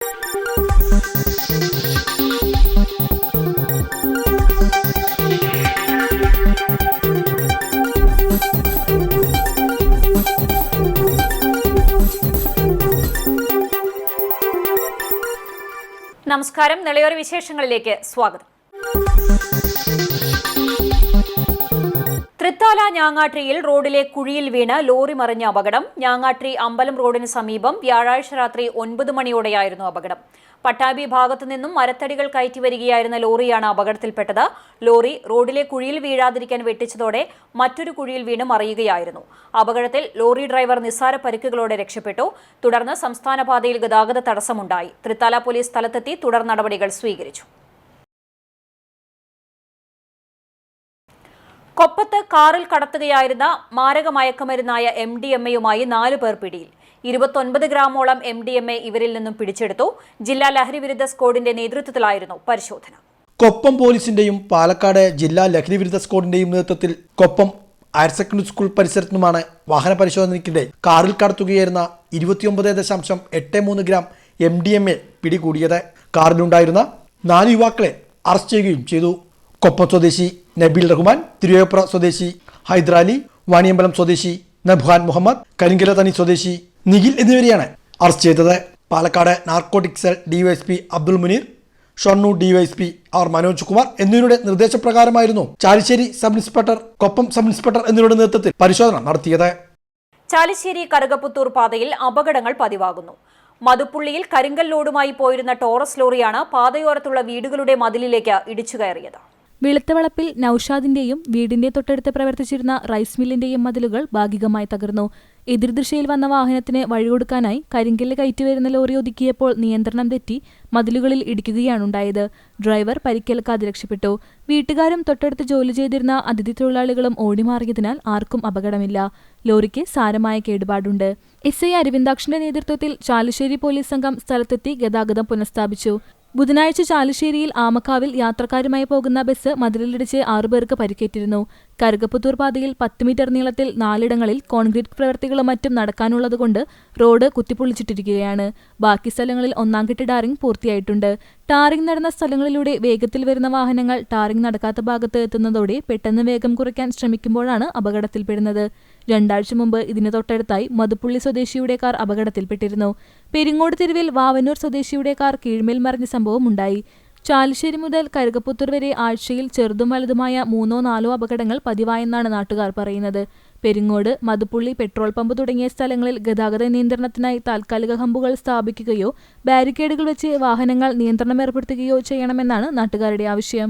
നമസ്കാരം. നിളയോര വിശേഷങ്ങളിലേക്ക് സ്വാഗതം. തൃത്താല ഞാങ്ങാട്രിയിൽ റോഡിലെ കുഴിയിൽ വീണ് ലോറി മറിഞ്ഞ അപകടം. ഞാങ്ങാട്രി അമ്പലം റോഡിന് സമീപം വ്യാഴാഴ്ച രാത്രി 9 മണിയോടെയായിരുന്നു അപകടം. പട്ടാമ്പി ഭാഗത്തു നിന്നും മരത്തടികൾ കയറ്റി വരികയായിരുന്ന ലോറിയാണ് അപകടത്തിൽപ്പെട്ടത്. ലോറി റോഡിലെ കുഴിയിൽ വീഴാതിരിക്കാൻ വെട്ടിച്ചതോടെ മറ്റൊരു കുഴിയിൽ വീണ് മറിയുകയായിരുന്നു. അപകടത്തിൽ ലോറി ഡ്രൈവർ നിസ്സാര പരിക്കുകളോടെ രക്ഷപ്പെട്ടു. തുടർന്ന് സംസ്ഥാന പാതയിൽ ഗതാഗത തടസ്സമുണ്ടായി. തൃത്താല പോലീസ് സ്ഥലത്തെത്തി തുടർ നടപടികൾ സ്വീകരിച്ചു. കൊപ്പത്ത് കാറിൽ കടത്തുകയായിരുന്ന മാരക മയക്കുമരുന്നായ MDMA-യുമായി 4 പേർ പിടിയിൽ. 29 ഗ്രാമോളം MDMA ഇവരിൽ നിന്നും പിടിച്ചെടുത്തു. ജില്ലാ ലഹരി വിരുദ്ധ സ്ക്വാഡിന്റെ നേതൃത്വത്തിലായിരുന്നു പരിശോധന. കൊപ്പം പോലീസിന്റെയും പാലക്കാട് ജില്ലാ ലഹരി വിരുദ്ധ സ്ക്വാഡിന്റെയും നേതൃത്വത്തിൽ കൊപ്പം ഹയർ സെക്കൻഡറി സ്കൂൾ പരിസരത്തു നിന്നുമാണ് വാഹന പരിശോധനയ്ക്കിടെ കാറിൽ കടത്തുകയായിരുന്ന 29.83 ഗ്രാം MDMA പിടികൂടിയത്. കാറിലുണ്ടായിരുന്ന 4 യുവാക്കളെ അറസ്റ്റ് ചെയ്യുകയും ചെയ്തു. കൊപ്പം സ്വദേശി നബീൽ റഹ്മാൻ, തിരുവേപ്ര സ്വദേശി ഹൈദരാലി, വാണിയമ്പലം സ്വദേശി നബ്ഹാൻ മുഹമ്മദ്, കരിങ്കല തനി സ്വദേശി നിഖിൽ എന്നിവരെയാണ് അറസ്റ്റ് ചെയ്തത്. Palakkad narcotic cell DYSP Abdul Muneer, Shoranur DYSP Manoj Kumar എന്നിവരുടെ നിർദ്ദേശപ്രകാരമായിരുന്നു Chalissery sub inspector, Koppam sub inspector എന്നിവരുടെ നേതൃത്വത്തിൽ പരിശോധന നടത്തിയത്. ചാലിശ്ശേരി കറുകപ്പുത്തൂർ പാതയിൽ അപകടങ്ങൾ പതിവാകുന്നു. മതുപ്പുള്ളിയിൽ കരിങ്കൽ ലോഡുമായി പോയിരുന്ന ടോറസ് ലോറിയാണ് പാതയോരത്തുള്ള വീടുകളുടെ മതിലിലേക്ക് ഇടിച്ചു കയറിയത്. വെളുത്തവളപ്പിൽ നൌഷാദിന്റെയും വീടിന്റെ തൊട്ടടുത്ത് പ്രവർത്തിച്ചിരുന്ന റൈസ് മില്ലിന്റെയും മതിലുകൾ ഭാഗികമായി തകർന്നു. എതിർദിശയിൽ വന്ന വാഹനത്തിന് വഴികൊടുക്കാനായി കരിങ്കല്ല് കയറ്റിവരുന്ന ലോറി ഒതുക്കിയപ്പോൾ നിയന്ത്രണം തെറ്റി മതിലുകളിൽ ഇടിക്കുകയാണുണ്ടായത്. ഡ്രൈവർ പരിക്കേൽക്കാതെ രക്ഷപ്പെട്ടു. വീട്ടുകാരും തൊട്ടടുത്ത് ജോലി ചെയ്തിരുന്ന അതിഥി തൊഴിലാളികളും ഓടിമാറിയതിനാൽ ആർക്കും അപകടമില്ല. ലോറിക്ക് സാരമായ കേടുപാടുണ്ട്. SI അരവിന്ദാക്ഷന്റെ നേതൃത്വത്തിൽ ചാലിശ്ശേരി പോലീസ് സംഘം സ്ഥലത്തെത്തി ഗതാഗതം പുനഃസ്ഥാപിച്ചു. ബുധനാഴ്ച ചാലിശ്ശേരിയിൽ ആമക്കാവിൽ യാത്രക്കാരുമായി പോകുന്ന ബസ് മതിലിടിച്ച് 6 പേർക്ക് പരിക്കേറ്റിരുന്നു. കറുകപ്പുത്തൂർ പാതയിൽ 10 മീറ്റർ നീളത്തിൽ 4 കോൺക്രീറ്റ് പ്രവൃത്തികളും മറ്റും നടക്കാനുള്ളതുകൊണ്ട് റോഡ് കുത്തിപ്പൊളിച്ചിട്ടിരിക്കുകയാണ്. ബാക്കി സ്ഥലങ്ങളിൽ ഒന്നാംഘട്ട ടാറിംഗ് പൂർത്തിയായിട്ടുണ്ട്. ടാറിംഗ് നടന്ന സ്ഥലങ്ങളിലൂടെ വേഗത്തിൽ വരുന്ന വാഹനങ്ങൾ ടാറിംഗ് നടക്കാത്ത ഭാഗത്ത് എത്തുന്നതോടെ പെട്ടെന്ന് വേഗം കുറയ്ക്കാൻ ശ്രമിക്കുമ്പോഴാണ് അപകടത്തിൽപ്പെടുന്നത്. 2 ആഴ്ച മുമ്പ് ഇതിന് തൊട്ടടുത്തായി മതുപ്പുള്ളി സ്വദേശിയുടെ കാർ അപകടത്തിൽപ്പെട്ടിരുന്നു. പെരിങ്ങോട് തെരുവിൽ വാവന്നൂർ സ്വദേശിയുടെ കാർ കീഴ്മേൽ മറിഞ്ഞ സംഭവം ഉണ്ടായി. ചാലിശ്ശേരി മുതൽ കറുകപ്പുത്തൂർ വരെ ആഴ്ചയിൽ ചെറുതും വലുതുമായ 3-4 അപകടങ്ങൾ പതിവായെന്നാണ് നാട്ടുകാർ പറയുന്നത്. പെരിങ്ങോട്, മതുപ്പുള്ളി, പെട്രോൾ പമ്പ് തുടങ്ങിയ സ്ഥലങ്ങളിൽ ഗതാഗത നിയന്ത്രണത്തിനായി താൽക്കാലിക ഹമ്പുകൾ സ്ഥാപിക്കുകയോ ബാരിക്കേഡുകൾ വെച്ച് വാഹനങ്ങൾ നിയന്ത്രണം ഏർപ്പെടുത്തുകയോ ചെയ്യണമെന്നാണ് നാട്ടുകാരുടെ ആവശ്യം.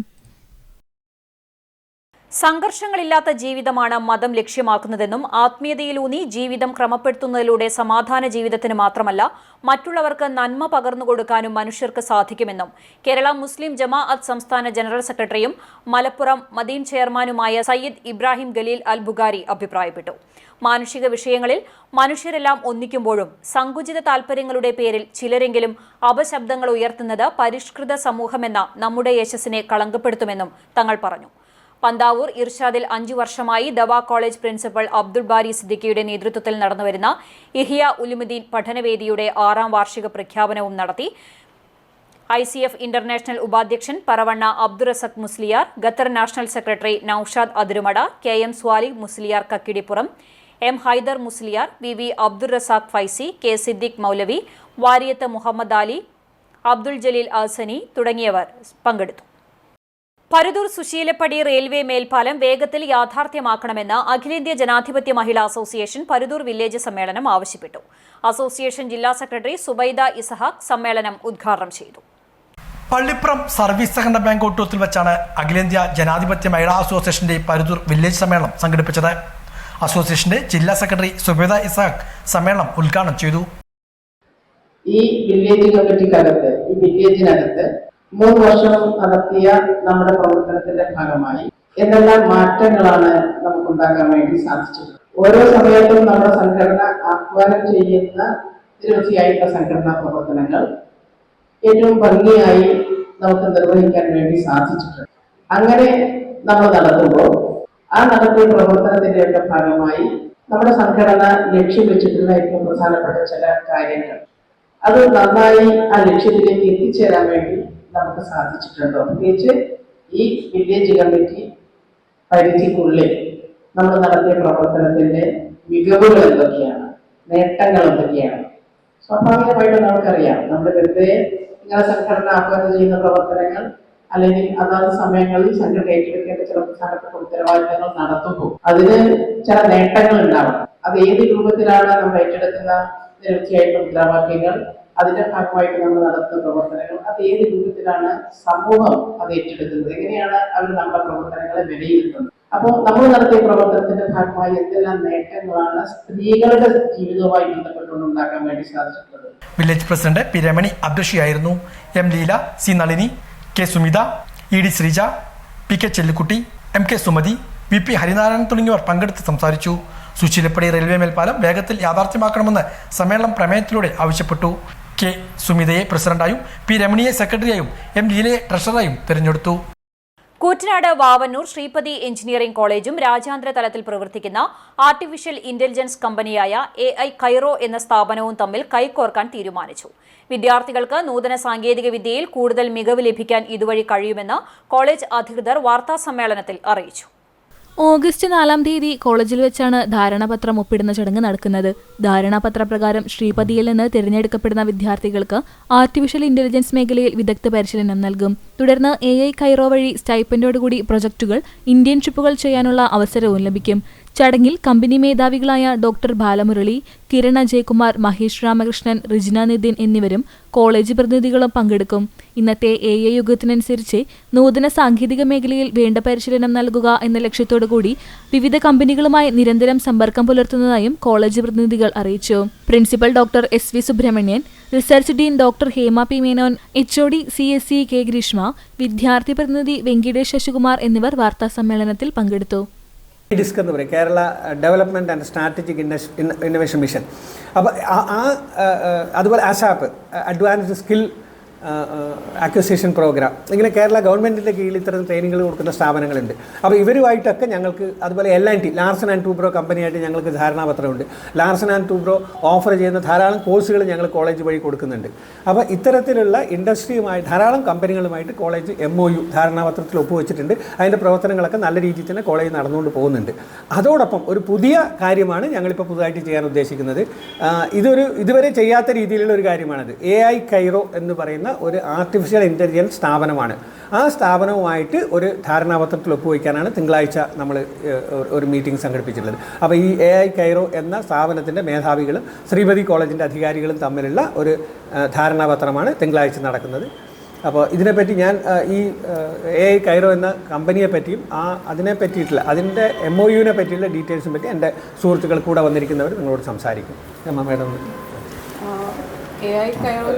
സംഘർഷങ്ങളില്ലാത്ത ജീവിതമാണ് മതം ലക്ഷ്യമാക്കുന്നതെന്നും ആത്മീയതയിലൂന്നി ജീവിതം ക്രമപ്പെടുത്തുന്നതിലൂടെ സമാധാന ജീവിതത്തിന് മാത്രമല്ല മറ്റുള്ളവർക്ക് നന്മ പകർന്നുകൊടുക്കാനും മനുഷ്യർക്ക് സാധിക്കുമെന്നും കേരള മുസ്ലിം ജമാഅത്ത് സംസ്ഥാന ജനറൽ സെക്രട്ടറിയും മലപ്പുറം മദീൻ ചെയർമാനുമായ സയ്യിദ് ഇബ്രാഹിം ഖലീൽ അൽ ബുഖാരി അഭിപ്രായപ്പെട്ടു. മാനുഷിക വിഷയങ്ങളിൽ മനുഷ്യരെല്ലാം ഒന്നിക്കുമ്പോഴും സങ്കുചിത താൽപര്യങ്ങളുടെ പേരിൽ ചിലരെങ്കിലും അപശബ്ദങ്ങൾ ഉയർത്തുന്നത് പരിഷ്കൃത സമൂഹമെന്ന നമ്മുടെ യശസ്സിനെ കളങ്കപ്പെടുത്തുമെന്നും തങ്ങൾ പറഞ്ഞു. പന്താവൂർ ഇർഷാദിൽ 5 വർഷമായി ദവാ കോളേജ് പ്രിൻസിപ്പൽ അബ്ദുൾ ബാരി സിദ്ദിഖിയുടെ നേതൃത്വത്തിൽ നടന്നുവരുന്ന ഇഹിയ ഉലുമുദ്ദീൻ പഠനവേദിയുടെ 6ാം വാർഷിക പ്രഖ്യാപനവും നടത്തി. ICF ഇന്റർനാഷണൽ ഉപാധ്യക്ഷൻ Paravanna Abdurazaq Musliyar, Qatar national secretary Naushad Athirumada, KM Swali Musliyar Kakkidippuram, M Haidar Musliyar, VV Abdul Razak Faizi, K Siddique Moulavi, Variyath Muhammad Ali, Abdul Jaleel Asani തുടങ്ങിയവർ പങ്കെടുത്തു. പരുതൂർ സുശീലപ്പടി റെയിൽവേ മേൽപ്പാലം വേഗത്തിൽ യാഥാർത്ഥ്യമാക്കണമെന്ന് അഖിലേന്ത്യാ ജനാധിപത്യ മഹിളാ അസോസിയേഷൻ പരുതൂർ വില്ലേജ് സമ്മേളനം ആവശ്യപ്പെട്ടു. അസോസിയേഷൻ ജില്ലാ സെക്രട്ടറി സുബൈദ ഇസഹാഖ് സമ്മേളനം ഉദ്ഘാടനം ചെയ്തു. പള്ളിപ്പുറം സർവീസ് സഹകരണ ബാങ്ക് ഓഡിറ്റോറിയത്തിൽ വെച്ചാണ് അഖിലേന്ത്യാ ജനാധിപത്യ മഹിളാ അസോസിയേഷന്റെ പരുതൂർ വില്ലേജ് സമ്മേളനം സംഘടിപ്പിച്ചത്. അസോസിയേഷന്റെ ജില്ലാ സെക്രട്ടറി സുബൈദ ഇസഹാഖ് സമ്മേളനം ഉദ്ഘാടനം ചെയ്തു. ഈ വില്ലേജ് കമ്മിറ്റിക്കകത്ത്, ഈ വില്ലേജിനകത്ത് 3 വർഷം നടത്തിയ നമ്മുടെ പ്രവർത്തനത്തിന്റെ ഭാഗമായി എന്തെല്ലാം മാറ്റങ്ങളാണ് നമുക്കുണ്ടാക്കാൻ വേണ്ടി സാധിച്ചത്. ഓരോ സമയത്തും നമ്മുടെ സംഘടന ആഹ്വാനം ചെയ്യുന്ന നിരവധിയായിട്ടുള്ള സംഘടനാ പ്രവർത്തനങ്ങൾ ഏറ്റവും ഭംഗിയായി നമുക്ക് നിർവഹിക്കാൻ വേണ്ടി സാധിച്ചിട്ടുണ്ട്. അങ്ങനെ നമ്മൾ നടത്തുമ്പോൾ ആ നടത്തിയ പ്രവർത്തനത്തിന്റെയൊക്കെ ഭാഗമായി നമ്മുടെ സംഘടന ലക്ഷ്യം വെച്ചിട്ടുള്ള ഏറ്റവും പ്രധാനപ്പെട്ട ചില കാര്യങ്ങൾ അത് നന്നായി ആ ലക്ഷ്യത്തിലേക്ക് എത്തിച്ചേരാൻ വേണ്ടി നമുക്ക് സാധിച്ചിട്ടുണ്ടോ? പ്രത്യേകിച്ച് ഈ വില്ലേജ് കമ്മിറ്റി പരിധിക്കുള്ളിൽ നമ്മൾ നടത്തിയ പ്രവർത്തനത്തിന്റെ മികവുകൾ എന്തൊക്കെയാണ്, നേട്ടങ്ങൾ എന്തൊക്കെയാണ്? സ്വാഭാവികമായിട്ടും നമുക്കറിയാം, നമ്മൾ വെറുതെ ഇങ്ങനെ സംഘടന ആഹ്വാനം ചെയ്യുന്ന പ്രവർത്തനങ്ങൾ അല്ലെങ്കിൽ അതാത് സമയങ്ങളിൽ സംഘടന ഏറ്റെടുക്കേണ്ട ചില പ്രധാനപ്പെട്ട ഉത്തരവാദിത്തങ്ങൾ നടത്തുമ്പോൾ അതിന് ചില നേട്ടങ്ങൾ ഉണ്ടാവണം. അത് ഏത് രൂപത്തിലാണ് നമ്മൾ ഏറ്റെടുക്കുന്ന തീർച്ചയായിട്ടും മുദ്രാവാക്യങ്ങൾ, അതിന്റെ ഭാഗമായിട്ട് നമ്മൾ നടത്തുന്ന പ്രവർത്തനങ്ങൾ, അത് ഏത് രൂപത്തിലാണ് സമൂഹം അത് ഏറ്റെടുക്കുന്നത്, എങ്ങനെയാണ് അവർ നമ്മുടെ പ്രവർത്തനങ്ങളെ വിലയിരുത്തുന്നത്? അപ്പോൾ നമ്മൾ നടത്തിയ പ്രവർത്തനത്തിന്റെ ഭാഗമായി എന്തെല്ലാം നേട്ടങ്ങളാണ് സ്ത്രീകളുടെ ജീവിതവുമായി ബന്ധപ്പെട്ടുകൊണ്ട് ഉണ്ടാക്കാൻ വേണ്ടി സാധിച്ചിട്ടുള്ളത്? വില്ലേജ് പ്രസിഡന്റ് പി രമണി അധ്യക്ഷയായിരുന്നു. M Leela, C Nalini, K Sumitha, E D Sreeja, P K Chellikutty, M K Sumathi, V P Harinarayanan തുടങ്ങിയവർ പങ്കെടുത്ത് സംസാരിച്ചു. സുശീലപ്പടി റെയിൽവേ മേൽപ്പാലം വേഗത്തിൽ യാഥാർത്ഥ്യമാക്കണമെന്ന് സമ്മേളനം പ്രമേയത്തിലൂടെ ആവശ്യപ്പെട്ടു. കെ സുമിതയെ പ്രസിഡന്റായും പി രമണിയെ സെക്രട്ടറിയായും എം ലീലയെ ട്രഷററായും തിരഞ്ഞെടുത്തു. കൂറ്റനാട് വാവന്നൂർ ശ്രീപതി എഞ്ചിനീയറിംഗ് കോളേജും രാജ്യാന്തര തലത്തിൽ പ്രവർത്തിക്കുന്ന ആർട്ടിഫിഷ്യൽ ഇന്റലിജൻസ് കമ്പനിയായ AI കൈറോ എന്ന സ്ഥാപനവും തമ്മിൽ കൈകോർക്കാൻ തീരുമാനിച്ചു. വിദ്യാർത്ഥികൾക്ക് നൂതന സാങ്കേതിക വിദ്യയിൽ കൂടുതൽ മികവ് ലഭിക്കാൻ ഇതുവഴി കഴിയുമെന്ന് കോളേജ് അധികൃതർ വാർത്താസമ്മേളനത്തിൽ അറിയിച്ചു. ഓഗസ്റ്റ് 4-ാം തീയതി കോളേജിൽ വെച്ചാണ് ധാരണാപത്രം ഒപ്പിടുന്ന ചടങ്ങ് നടക്കുന്നത്. ധാരണാപത്ര പ്രകാരം ശ്രീപതിയിൽ നിന്ന് തിരഞ്ഞെടുക്കപ്പെടുന്ന വിദ്യാർത്ഥികൾക്ക് ആർട്ടിഫിഷ്യൽ ഇന്റലിജൻസ് മേഖലയിൽ വിദഗ്ധ പരിശീലനം നൽകും. തുടർന്ന് AI കൈറോ വഴി സ്റ്റൈപ്പൻഡോടുകൂടി പ്രൊജക്ടുകൾ, ഇന്റേൺഷിപ്പുകൾ ചെയ്യാനുള്ള അവസരവും ലഭിക്കും. ചടങ്ങിൽ കമ്പനി മേധാവികളായ ഡോക്ടർ ബാലമുരളി, കിരൺ അജയ്കുമാർ, മഹേഷ് രാമകൃഷ്ണൻ, റിജ്ന നിതിൻ എന്നിവരും കോളേജ് പ്രതിനിധികളും പങ്കെടുക്കും. ഇന്നത്തെ AI യുഗത്തിനനുസരിച്ച് നൂതന സാങ്കേതിക മേഖലയിൽ വേണ്ട പരിശീലനം നൽകുക എന്ന ലക്ഷ്യത്തോടുകൂടി വിവിധ കമ്പനികളുമായി നിരന്തരം സമ്പർക്കം പുലർത്തുന്നതായും കോളേജ് പ്രതിനിധികൾ അറിയിച്ചു. Principal doctor SV Subrahmanyan, research dean doctor Hema P Menon, HOD CSE K Greeshma, വിദ്യാർത്ഥി പ്രതിനിധി വെങ്കിടേഷ് ശശികുമാർ എന്നിവർ വാർത്താസമ്മേളനത്തിൽ പങ്കെടുത്തു. ഡിസ്ക് എന്ന് പറയും, Kerala development and strategic innovation mission. അപ്പോൾ അതുപോലെ ASAP, advanced skill acquisition programme, ഇങ്ങനെ കേരള ഗവൺമെൻറ്റിൻ്റെ കീഴിൽ ഇത്തരം ട്രെയിനിങ്ങുകൾ കൊടുക്കുന്ന സ്ഥാപനങ്ങളുണ്ട്. അപ്പോൾ ഇവരുമായിട്ടൊക്കെ ഞങ്ങൾക്ക്, അതുപോലെ LNT ലാർസൻ ആൻഡ് ടൂബ്രോ കമ്പനിയായിട്ട് ഞങ്ങൾക്ക് ധാരണാപത്രമുണ്ട്. ലാർസൻ ആൻഡ് ടൂബ്രോ ഓഫർ ചെയ്യുന്ന ധാരാളം കോഴ്സുകൾ ഞങ്ങൾ കോളേജ് വഴി കൊടുക്കുന്നുണ്ട്. അപ്പോൾ ഇത്തരത്തിലുള്ള ഇൻഡസ്ട്രിയുമായി ധാരാളം കമ്പനികളുമായിട്ട് കോളേജ് MOU ധാരണാപത്രത്തിൽ ഒപ്പുവെച്ചിട്ടുണ്ട്. അതിൻ്റെ പ്രവർത്തനങ്ങളൊക്കെ നല്ല രീതിയിൽ തന്നെ കോളേജ് നടന്നുകൊണ്ട് പോകുന്നുണ്ട്. അതോടൊപ്പം ഒരു പുതിയ കാര്യമാണ് ഞങ്ങളിപ്പോൾ പുതുതായിട്ട് ചെയ്യാൻ ഉദ്ദേശിക്കുന്നത്. ഇതുവരെ ചെയ്യാത്ത രീതിയിലുള്ള ഒരു കാര്യമാണിത്. AI കൈറോ എന്ന് പറയുന്ന ഒരു ആർട്ടിഫിഷ്യൽ ഇൻ്റലിജൻസ് സ്ഥാപനമാണ്. ആ സ്ഥാപനവുമായിട്ട് ഒരു ധാരണാപത്രത്തിൽ ഒപ്പുവയ്ക്കാനാണ് തിങ്കളാഴ്ച നമ്മൾ ഒരു മീറ്റിംഗ് സംഘടിപ്പിച്ചിട്ടുള്ളത്. അപ്പോൾ ഈ AI കൈറോ എന്ന സ്ഥാപനത്തിൻ്റെ മേധാവികളും ശ്രീപതി കോളേജിൻ്റെ അധികാരികളും തമ്മിലുള്ള ഒരു ധാരണാപത്രമാണ് തിങ്കളാഴ്ച നടക്കുന്നത്. അപ്പോൾ ഇതിനെപ്പറ്റി ഞാൻ ഈ AI കൈറോ എന്ന കമ്പനിയെ പറ്റിയും അതിനെ പറ്റിയിട്ടുള്ള അതിൻ്റെ MOUവിനെ പറ്റിയുള്ള ഡീറ്റെയിൽസിനെ പറ്റി എൻ്റെ സുഹൃത്തുക്കൾ കൂടെ വന്നിരിക്കുന്നവർ നിങ്ങളോട് സംസാരിക്കും. മാഡം, AI കൈറോ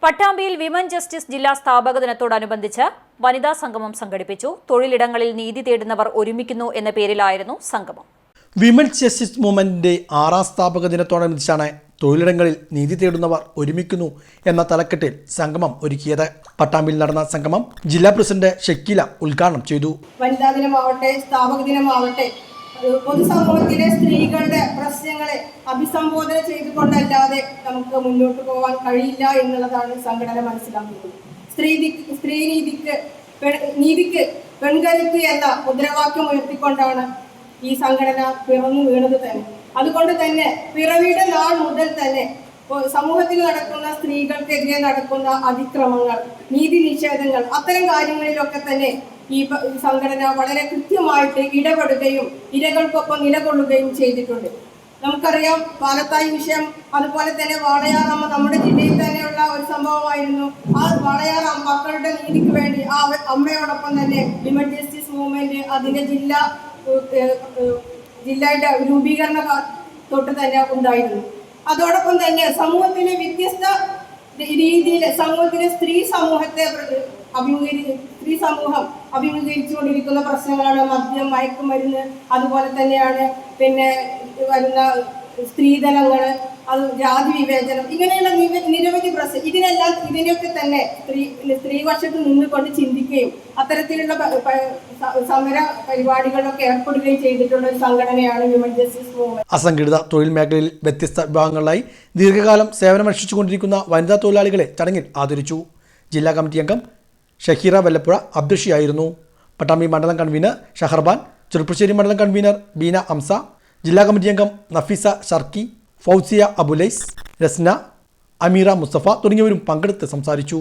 പട്ടാമ്പിയിൽ വിമൻ ജസ്റ്റിസ് ജില്ലാ സ്ഥാപക ദിനത്തോടനുബന്ധിച്ച് വനിതാ സംഗമം സംഘടിപ്പിച്ചു. തൊഴിലിടങ്ങളിൽ നീതി തേടുന്നവർ ഒരുമിക്കുന്നു എന്ന പേരിലായിരുന്നു സംഗമം. വിമൻ ജസ്റ്റിസ് മൂവ്മെന്റിന്റെ 6ാം സ്ഥാപക ദിനത്തോടനുബന്ധിച്ചാണ് തൊഴിലിടങ്ങളിൽ നീതി തേടുന്നവർ ഒരുമിക്കുന്നു എന്ന തലക്കെട്ടിൽ സംഗമം ഒരുക്കിയത്. പട്ടാമ്പിയിൽ നടന്ന സംഗമം ജില്ലാ പ്രസിഡന്റ് ഷക്കീല ഉദ്ഘാടനം ചെയ്തു. വനിതാ ദിനമാവട്ടെ, സ്ഥാപക ദിനമാവട്ടെ, പൊതുസമൂഹത്തിലെ സ്ത്രീകളുടെ പ്രശ്നങ്ങളെ അഭിസംബോധന ചെയ്തുകൊണ്ടല്ലാതെ നമുക്ക് മുന്നോട്ട് പോകാൻ കഴിയില്ല എന്നുള്ളതാണ് സംഘടന മനസ്സിലാക്കുന്നത്. നീതിക്ക് പെൺകരുത്ത് എന്ന മുദ്രാവാക്യം ഉയർത്തിക്കൊണ്ടാണ് ഈ സംഘടന പിറന്നു വീണത് തന്നെ. അതുകൊണ്ട് തന്നെ പിറവിയുടെ നാൾ മുതൽ തന്നെ സമൂഹത്തിൽ നടക്കുന്ന സ്ത്രീകൾക്കെതിരെ നടക്കുന്ന അതിക്രമങ്ങൾ, നീതി നിഷേധങ്ങൾ, അത്തരം കാര്യങ്ങളിലൊക്കെ തന്നെ ഈ സംഘടന വളരെ കൃത്യമായിട്ട് ഇടപെടുകയും ഇരകൾക്കൊപ്പം നിലകൊള്ളുകയും ചെയ്തിട്ടുണ്ട്. നമുക്കറിയാം, പാലത്തായി വിഷയം, അതുപോലെ തന്നെ വാളയാറമ്മ നമ്മുടെ ജില്ലയിൽ തന്നെയുള്ള ഒരു സംഭവമായിരുന്നു. ആ വാളയാർ മക്കളുടെ നീതിക്ക് വേണ്ടി ആ അമ്മയോടൊപ്പം തന്നെ വിമൻ ജസ്റ്റിസ് മൂവ്മെന്റ് അതിന്റെ ജില്ലയുടെ രൂപീകരണ തൊട്ട് തന്നെ ഉണ്ടായിരുന്നു. അതോടൊപ്പം തന്നെ സമൂഹത്തിലെ വ്യത്യസ്ത രീതിയിൽ സ്ത്രീ സമൂഹം അഭിമുഖീകരിച്ചുകൊണ്ടിരിക്കുന്ന പ്രശ്നങ്ങളാണ് മദ്യം, മയക്കുമരുന്ന്, അതുപോലെ തന്നെയാണ് പിന്നെ വരുന്ന സ്ത്രീധനങ്ങൾ, അത് ജാതി വിവേചനം, ഇങ്ങനെയുള്ള നിരവധി ഇതിനെയൊക്കെ തന്നെ സ്ത്രീപക്ഷത്ത് നിന്നുകൊണ്ട് ചിന്തിക്കുകയും അത്തരത്തിലുള്ള സമര പരിപാടികളിലൊക്കെ ഏർപ്പെടുകയും ചെയ്തിട്ടുള്ള ഒരു സംഘടനയാണ് വിമൻ ജസ്റ്റിസ് മൂവ്മെന്റ്. അസംഘടിത തൊഴിൽ മേഖലയിൽ വ്യത്യസ്ത വിഭാഗങ്ങളിലായി ദീർഘകാലം സേവനമനുഷ്ഠിച്ചുകൊണ്ടിരിക്കുന്ന വനിതാ തൊഴിലാളികളെ ചടങ്ങിൽ ആദരിച്ചു. ജില്ലാ കമ്മിറ്റി അംഗം ഷഹീറ വെല്ലപ്പുഴ അധ്യക്ഷയായിരുന്നു. പട്ടാമ്പി മണ്ഡലം കൺവീനർ ഷഹർബാൻ, ചെറുപ്പശ്ശേരി മണ്ഡലം കൺവീനർ ബീന അംസ, ജില്ലാ കമ്മിറ്റി അംഗം നഫീസ ഷർക്കി, ഫൗസിയ അബുലൈസ്, രസ്ന, അമീറ മുസ്തഫ തുടങ്ങിയവരും പങ്കെടുത്ത് സംസാരിച്ചു.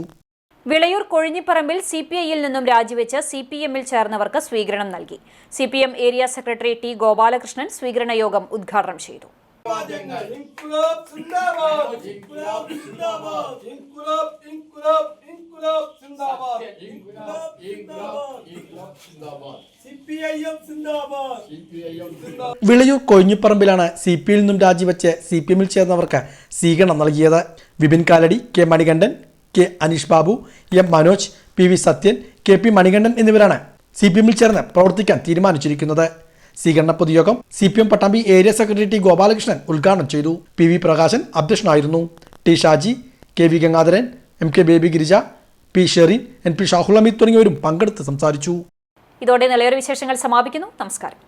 വിളയൂർ കൊഴിഞ്ഞിപ്പറമ്പിൽ CPIയിൽ നിന്നും രാജിവെച്ച് CPMൽ ചേർന്നവർക്ക് സ്വീകരണം നൽകി. CPM area secretary T. Gopalakrishnan സ്വീകരണ യോഗം ഉദ്ഘാടനം ചെയ്തു. വിളയൂർ കൊഴിഞ്ഞിപ്പറമ്പിലാണ് CPIയിൽ നിന്നും രാജിവെച്ച് CPMൽ ചേർന്നവർക്ക് സ്വീകരണം നൽകിയത്. Vipin Kalady, K. Manikandan, K. Aneesh Babu, M. Manoj, PV Sathyan, KP Manikandan എന്നിവരാണ് CPMൽ ചേർന്ന് പ്രവർത്തിക്കാൻ തീരുമാനിച്ചിരിക്കുന്നത്. സ്വീകരണ പൊതുയോഗം CPM Pattambi area secretary T. Gopalakrishnan ഉദ്ഘാടനം ചെയ്തു. PV പ്രകാശൻ അധ്യക്ഷനായിരുന്നു. T. Shaji, KV Gangadharan, MK baby Girija, P. Sherin, NP Shahul Hameed തുടങ്ങിയവരും പങ്കെടുത്ത് സംസാരിച്ചു. ഇതോടെ നിലയോര വിശേഷങ്ങൾ സമാപിക്കുന്നു. നമസ്കാരം.